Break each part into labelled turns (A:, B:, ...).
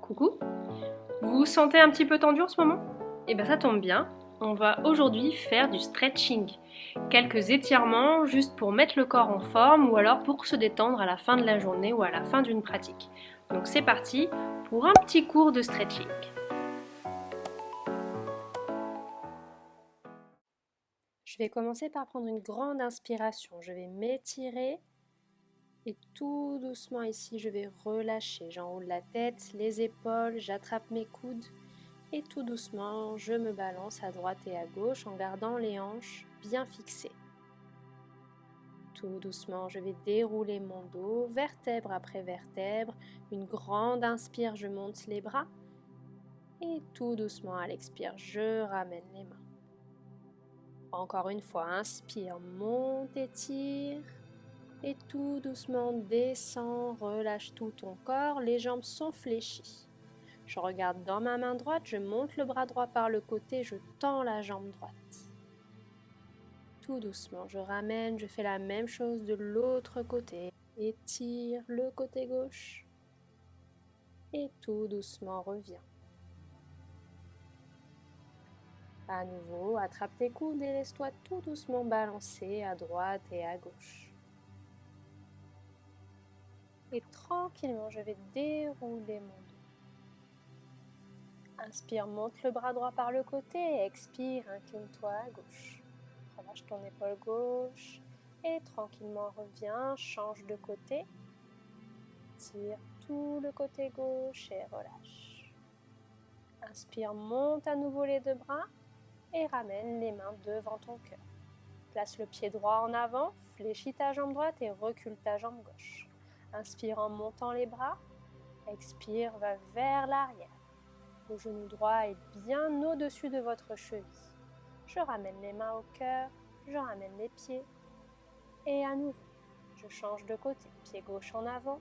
A: Coucou. Vous vous sentez un petit peu tendu en ce moment? Eh bien ça tombe bien, on va aujourd'hui faire du stretching. Quelques étirements juste pour mettre le corps en forme ou alors pour se détendre à la fin de la journée ou à la fin d'une pratique. Donc c'est parti pour un petit cours de stretching. Je vais commencer par prendre une grande inspiration. Je vais m'étirer et tout doucement ici je vais relâcher. J'enroule la tête, les épaules, j'attrape mes coudes. Et tout doucement, je me balance à droite et à gauche en gardant les hanches bien fixées. Tout doucement, je vais dérouler mon dos, vertèbre après vertèbre. Une grande inspire, je monte les bras. Et tout doucement, à l'expire, je ramène les mains. Encore une fois, inspire, monte, étire. Et tout doucement, descend, relâche tout ton corps. Les jambes sont fléchies. Je regarde dans ma main droite, je monte le bras droit par le côté, je tends la jambe droite. Tout doucement, je ramène, je fais la même chose de l'autre côté. Étire le côté gauche. Et tout doucement, reviens. À nouveau, attrape tes coudes et laisse-toi tout doucement balancer à droite et à gauche. Et tranquillement, je vais dérouler mon dos. Inspire, monte le bras droit par le côté, expire, incline-toi à gauche. Relâche ton épaule gauche et tranquillement reviens, change de côté. Tire tout le côté gauche et relâche. Inspire, monte à nouveau les deux bras et ramène les mains devant ton cœur. Place le pied droit en avant, fléchis ta jambe droite et recule ta jambe gauche. Inspire en montant les bras, expire, va vers l'arrière. Le genou droit est bien au-dessus de votre cheville. Je ramène les mains au cœur, je ramène les pieds. Et à nouveau, je change de côté. Pied gauche en avant.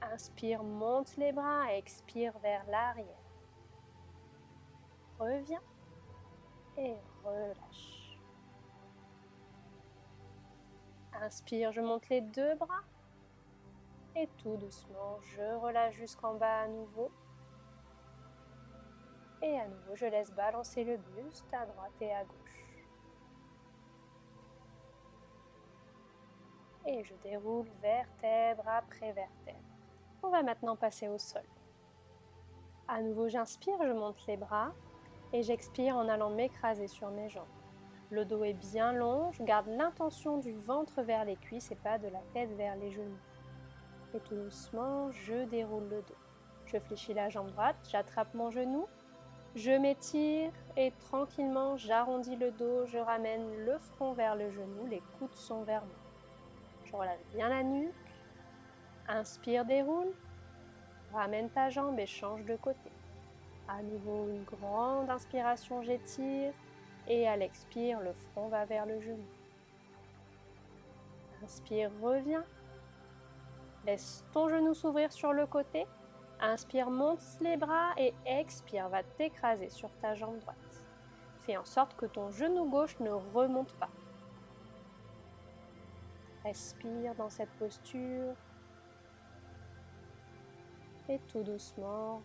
A: Inspire, monte les bras, expire vers l'arrière. Reviens et relâche. Inspire, je monte les deux bras. Et tout doucement, je relâche jusqu'en bas à nouveau. Et à nouveau, je laisse balancer le buste à droite et à gauche. Et je déroule vertèbre après vertèbre. On va maintenant passer au sol. À nouveau, j'inspire, je monte les bras et j'expire en allant m'écraser sur mes jambes. Le dos est bien long, je garde l'intention du ventre vers les cuisses et pas de la tête vers les genoux. Et tout doucement, je déroule le dos. Je fléchis la jambe droite, j'attrape mon genou, je m'étire et tranquillement, j'arrondis le dos, je ramène le front vers le genou, les coudes sont vers moi. Je relâche bien la nuque. Inspire, déroule. Ramène ta jambe et change de côté. À nouveau, une grande inspiration, j'étire. Et à l'expire, le front va vers le genou. Inspire, reviens. Laisse ton genou s'ouvrir sur le côté. Inspire, monte les bras et expire, va t'écraser sur ta jambe droite. Fais en sorte que ton genou gauche ne remonte pas. Respire dans cette posture. Et tout doucement,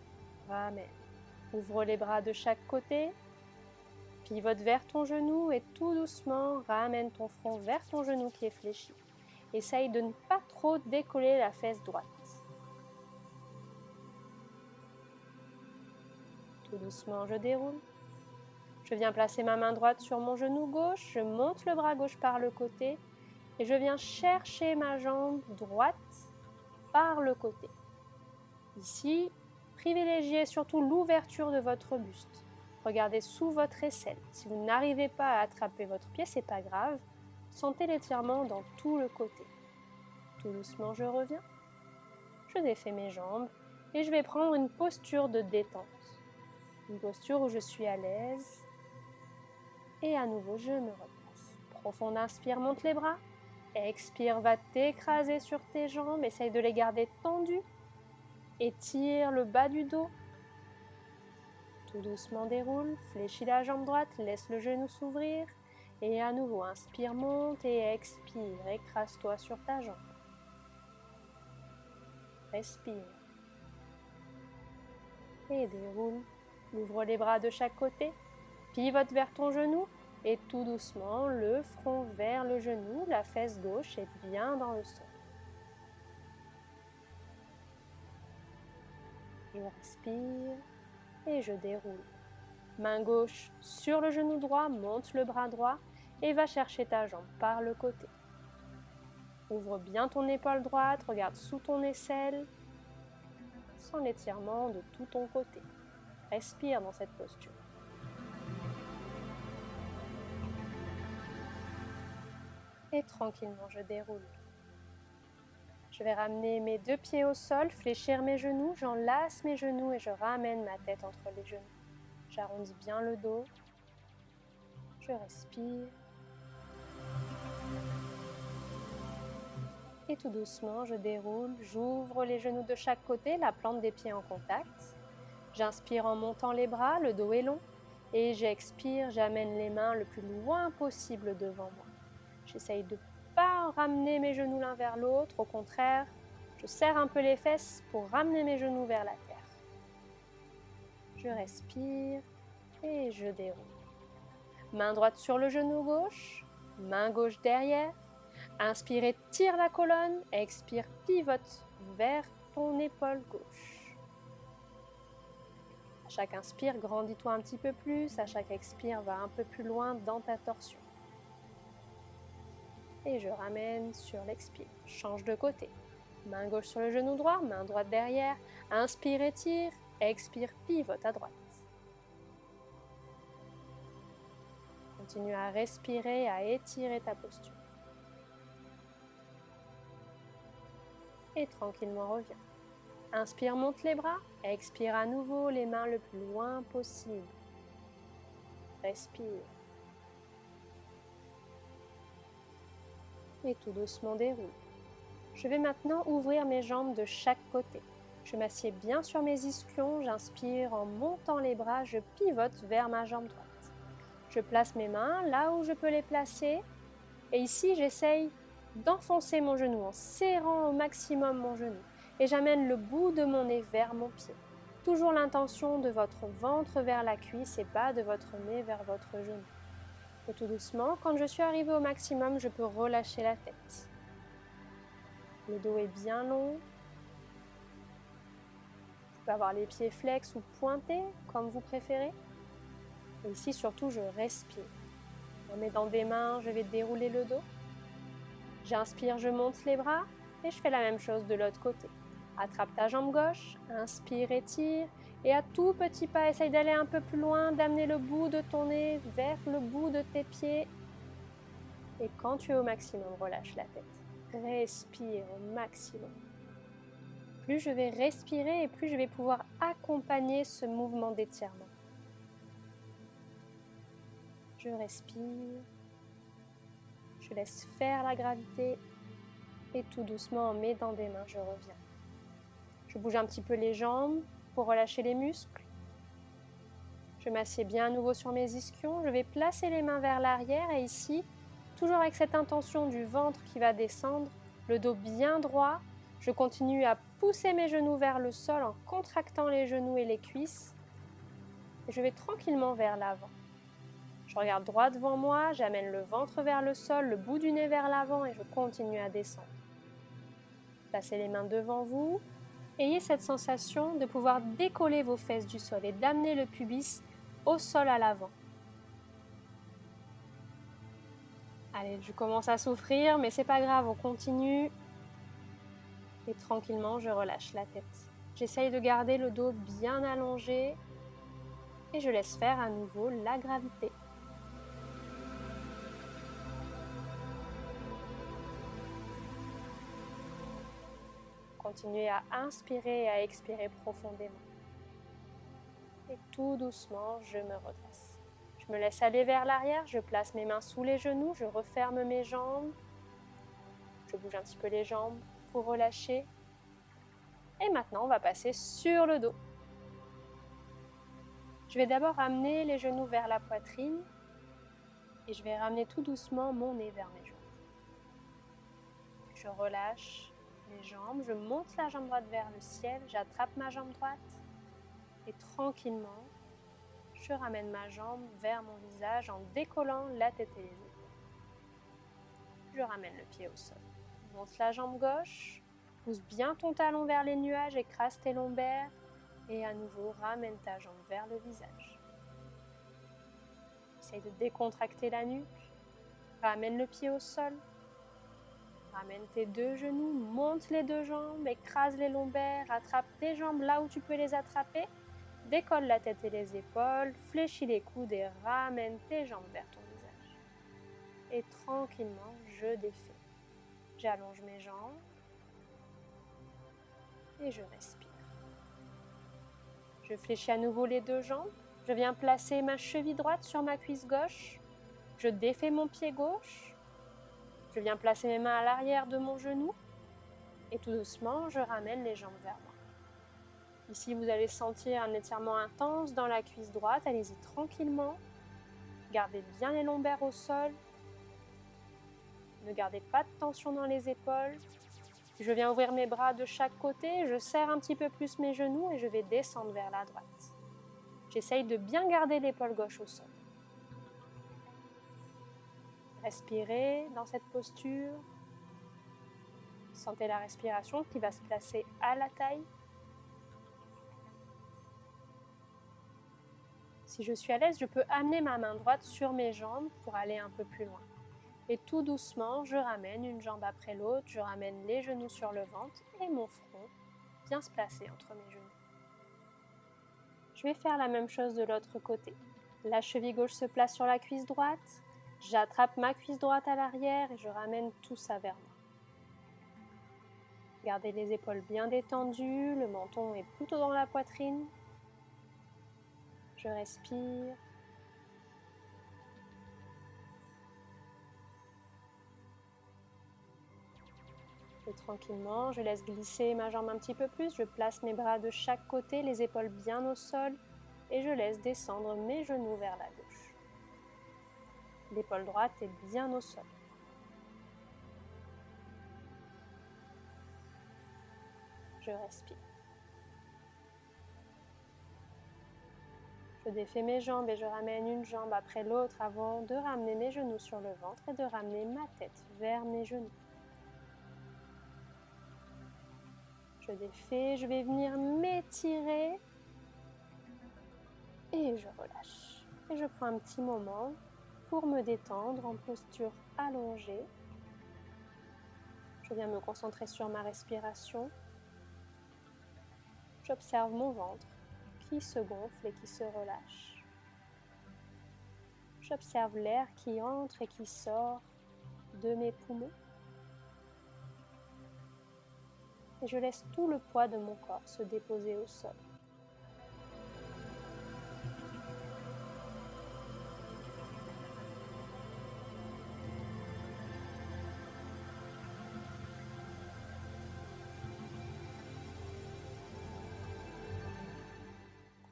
A: ramène. Ouvre les bras de chaque côté. Pivote vers ton genou et tout doucement, ramène ton front vers ton genou qui est fléchi. Essaye de ne pas trop décoller la fesse droite. Tout doucement, je déroule. Je viens placer ma main droite sur mon genou gauche. Je monte le bras gauche par le côté. Et je viens chercher ma jambe droite par le côté. Ici, privilégiez surtout l'ouverture de votre buste. Regardez sous votre aisselle. Si vous n'arrivez pas à attraper votre pied, c'est pas grave. Sentez l'étirement dans tout le côté. Tout doucement, je reviens. Je défais mes jambes et je vais prendre une posture de détente. Une posture où je suis à l'aise. Et à nouveau, je me replace. Profonde inspire, monte les bras. Expire, va t'écraser sur tes jambes. Essaye de les garder tendues. Étire le bas du dos. Tout doucement déroule. Fléchis la jambe droite. Laisse le genou s'ouvrir. Et à nouveau, inspire, monte et expire. Écrase-toi sur ta jambe. Respire. et déroule. Ouvre les bras de chaque côté, pivote vers ton genou et tout doucement, le front vers le genou, la fesse gauche est bien dans le sol. Je respire et je déroule. Main gauche sur le genou droit, monte le bras droit et va chercher ta jambe par le côté. Ouvre bien ton épaule droite, regarde sous ton aisselle, sans l'étirement de tout ton côté. Respire dans cette posture. Et tranquillement, je déroule. Je vais ramener mes 2 pieds au sol, fléchir mes genoux, j'enlace mes genoux et je ramène ma tête entre les genoux. J'arrondis bien le dos. Je respire. Et tout doucement, je déroule, j'ouvre les genoux de chaque côté, la plante des pieds en contact. J'inspire en montant les bras, le dos est long. Et j'expire, j'amène les mains le plus loin possible devant moi. J'essaye de ne pas ramener mes genoux l'un vers l'autre, au contraire, je serre un peu les fesses pour ramener mes genoux vers la terre. Je respire et je déroule. Main droite sur le genou gauche, main gauche derrière. Inspire et tire la colonne, expire, pivote vers ton épaule gauche. À chaque inspire, grandis-toi un petit peu plus, à chaque expire, va un peu plus loin dans ta torsion. Et je ramène sur l'expire, change de côté. Main gauche sur le genou droit, main droite derrière. Inspire, étire, expire, pivote à droite. Continue à respirer, à étirer ta posture. Et tranquillement reviens. Inspire, monte les bras. Expire à nouveau, les mains le plus loin possible. Respire. Et tout doucement déroule. Je vais maintenant ouvrir mes jambes de chaque côté. Je m'assieds bien sur mes ischions, j'inspire en montant les bras, je pivote vers ma jambe droite. Je place mes mains là où je peux les placer et ici j'essaye d'enfoncer mon genou en serrant au maximum mon genou et j'amène le bout de mon nez vers mon pied. Toujours l'intention de votre ventre vers la cuisse et pas de votre nez vers votre genou. Et tout doucement, quand je suis arrivée au maximum, je peux relâcher la tête. Le dos est bien long. Vous pouvez avoir les pieds flex ou pointés, comme vous préférez. Et ici, surtout, je respire. En mettant des mains, je vais dérouler le dos. J'inspire, je monte les bras et je fais la même chose de l'autre côté. Attrape ta jambe gauche, inspire, étire. Et à tout petit pas, essaye d'aller un peu plus loin, d'amener le bout de ton nez vers le bout de tes pieds. Et quand tu es au maximum, relâche la tête. Respire au maximum. Plus je vais respirer et plus je vais pouvoir accompagner ce mouvement d'étirement. Je respire. Je laisse faire la gravité. Et tout doucement, en m'aidant des mains, je reviens. Je bouge un petit peu les jambes pour relâcher les muscles. Je m'assieds bien à nouveau sur mes ischions. Je vais placer les mains vers l'arrière et ici, toujours avec cette intention du ventre qui va descendre, le dos bien droit, je continue à pousser mes genoux vers le sol en contractant les genoux et les cuisses. Et je vais tranquillement vers l'avant. Je regarde droit devant moi, j'amène le ventre vers le sol, le bout du nez vers l'avant et je continue à descendre. Placez les mains devant vous. Ayez cette sensation de pouvoir décoller vos fesses du sol et d'amener le pubis au sol à l'avant. Allez, je commence à souffrir, mais c'est pas grave, on continue. Et tranquillement, je relâche la tête. J'essaye de garder le dos bien allongé et je laisse faire à nouveau la gravité. Continuez à inspirer et à expirer profondément. Et tout doucement, je me redresse. Je me laisse aller vers l'arrière, je place mes mains sous les genoux, je referme mes jambes. Je bouge un petit peu les jambes pour relâcher. Et maintenant, on va passer sur le dos. Je vais d'abord ramener les genoux vers la poitrine et je vais ramener tout doucement mon nez vers mes jambes. Je relâche les jambes, je monte la jambe droite vers le ciel, j'attrape ma jambe droite Et tranquillement, je ramène ma jambe vers mon visage en décollant la tête et les épaules. Je ramène le pied au sol. Monte la jambe gauche, pousse bien ton talon vers les nuages, écrase tes lombaires et à nouveau ramène ta jambe vers le visage. Essaye de décontracter la nuque, ramène le pied au sol, ramène tes deux genoux, monte les deux jambes, écrase les lombaires, attrape tes jambes là où tu peux les attraper, décolle la tête et les épaules, fléchis les coudes et ramène tes jambes vers ton visage. Et tranquillement, je défais. J'allonge mes jambes et je respire. Je fléchis à nouveau les deux jambes. Je viens placer ma cheville droite sur ma cuisse gauche. Je défais mon pied gauche. Je viens placer mes mains à l'arrière de mon genou. Et tout doucement, je ramène les jambes vers moi. Ici, vous allez sentir un étirement intense dans la cuisse droite. Allez-y tranquillement. Gardez bien les lombaires au sol. Ne gardez pas de tension dans les épaules. Je viens ouvrir mes bras de chaque côté. Je serre un petit peu plus mes genoux et je vais descendre vers la droite. J'essaye de bien garder l'épaule gauche au sol. Respirez dans cette posture. Sentez la respiration qui va se placer à la taille. Si je suis à l'aise, je peux amener ma main droite sur mes jambes pour aller un peu plus loin. Et tout doucement, je ramène une jambe après l'autre, je ramène les genoux sur le ventre et mon front vient se placer entre mes genoux. Je vais faire la même chose de l'autre côté. La cheville gauche se place sur la cuisse droite, j'attrape ma cuisse droite à l'arrière et je ramène tout ça vers moi. Gardez les épaules bien détendues, le menton est plutôt dans la poitrine. Je respire. Et tranquillement, je laisse glisser ma jambe un petit peu plus, je place mes bras de chaque côté, les épaules bien au sol et je laisse descendre mes genoux vers la gauche. L'épaule droite est bien au sol. Je respire. Je défais mes jambes et je ramène une jambe après l'autre avant de ramener mes genoux sur le ventre et de ramener ma tête vers mes genoux. Je défais, je vais venir m'étirer et je relâche. Et je prends un petit moment pour me détendre en posture allongée. Je viens me concentrer sur ma respiration. J'observe mon ventre qui se gonfle et qui se relâche. J'observe l'air qui entre et qui sort de mes poumons. Et je laisse tout le poids de mon corps se déposer au sol.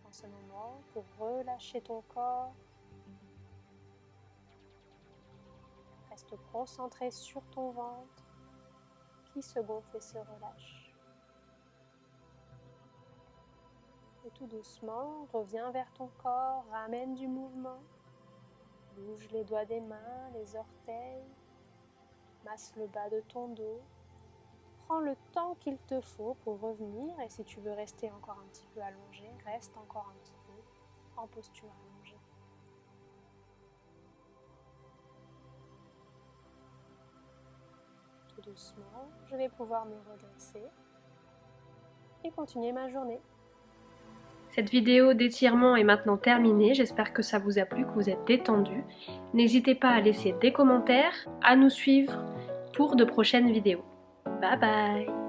A: Prends ce moment pour relâcher ton corps. Reste concentré sur ton ventre qui se gonfle et se relâche. Et tout doucement, reviens vers ton corps, ramène du mouvement. Bouge les doigts des mains, les orteils. Masse le bas de ton dos. Prends le temps qu'il te faut pour revenir. Et si tu veux rester encore un petit peu allongé, reste encore un petit peu en posture allongée. Tout doucement, je vais pouvoir me redresser et continuer ma journée. Cette vidéo d'étirement est maintenant terminée, j'espère que ça vous a plu, que vous êtes détendu. N'hésitez pas à laisser des commentaires, à nous suivre pour de prochaines vidéos. Bye bye!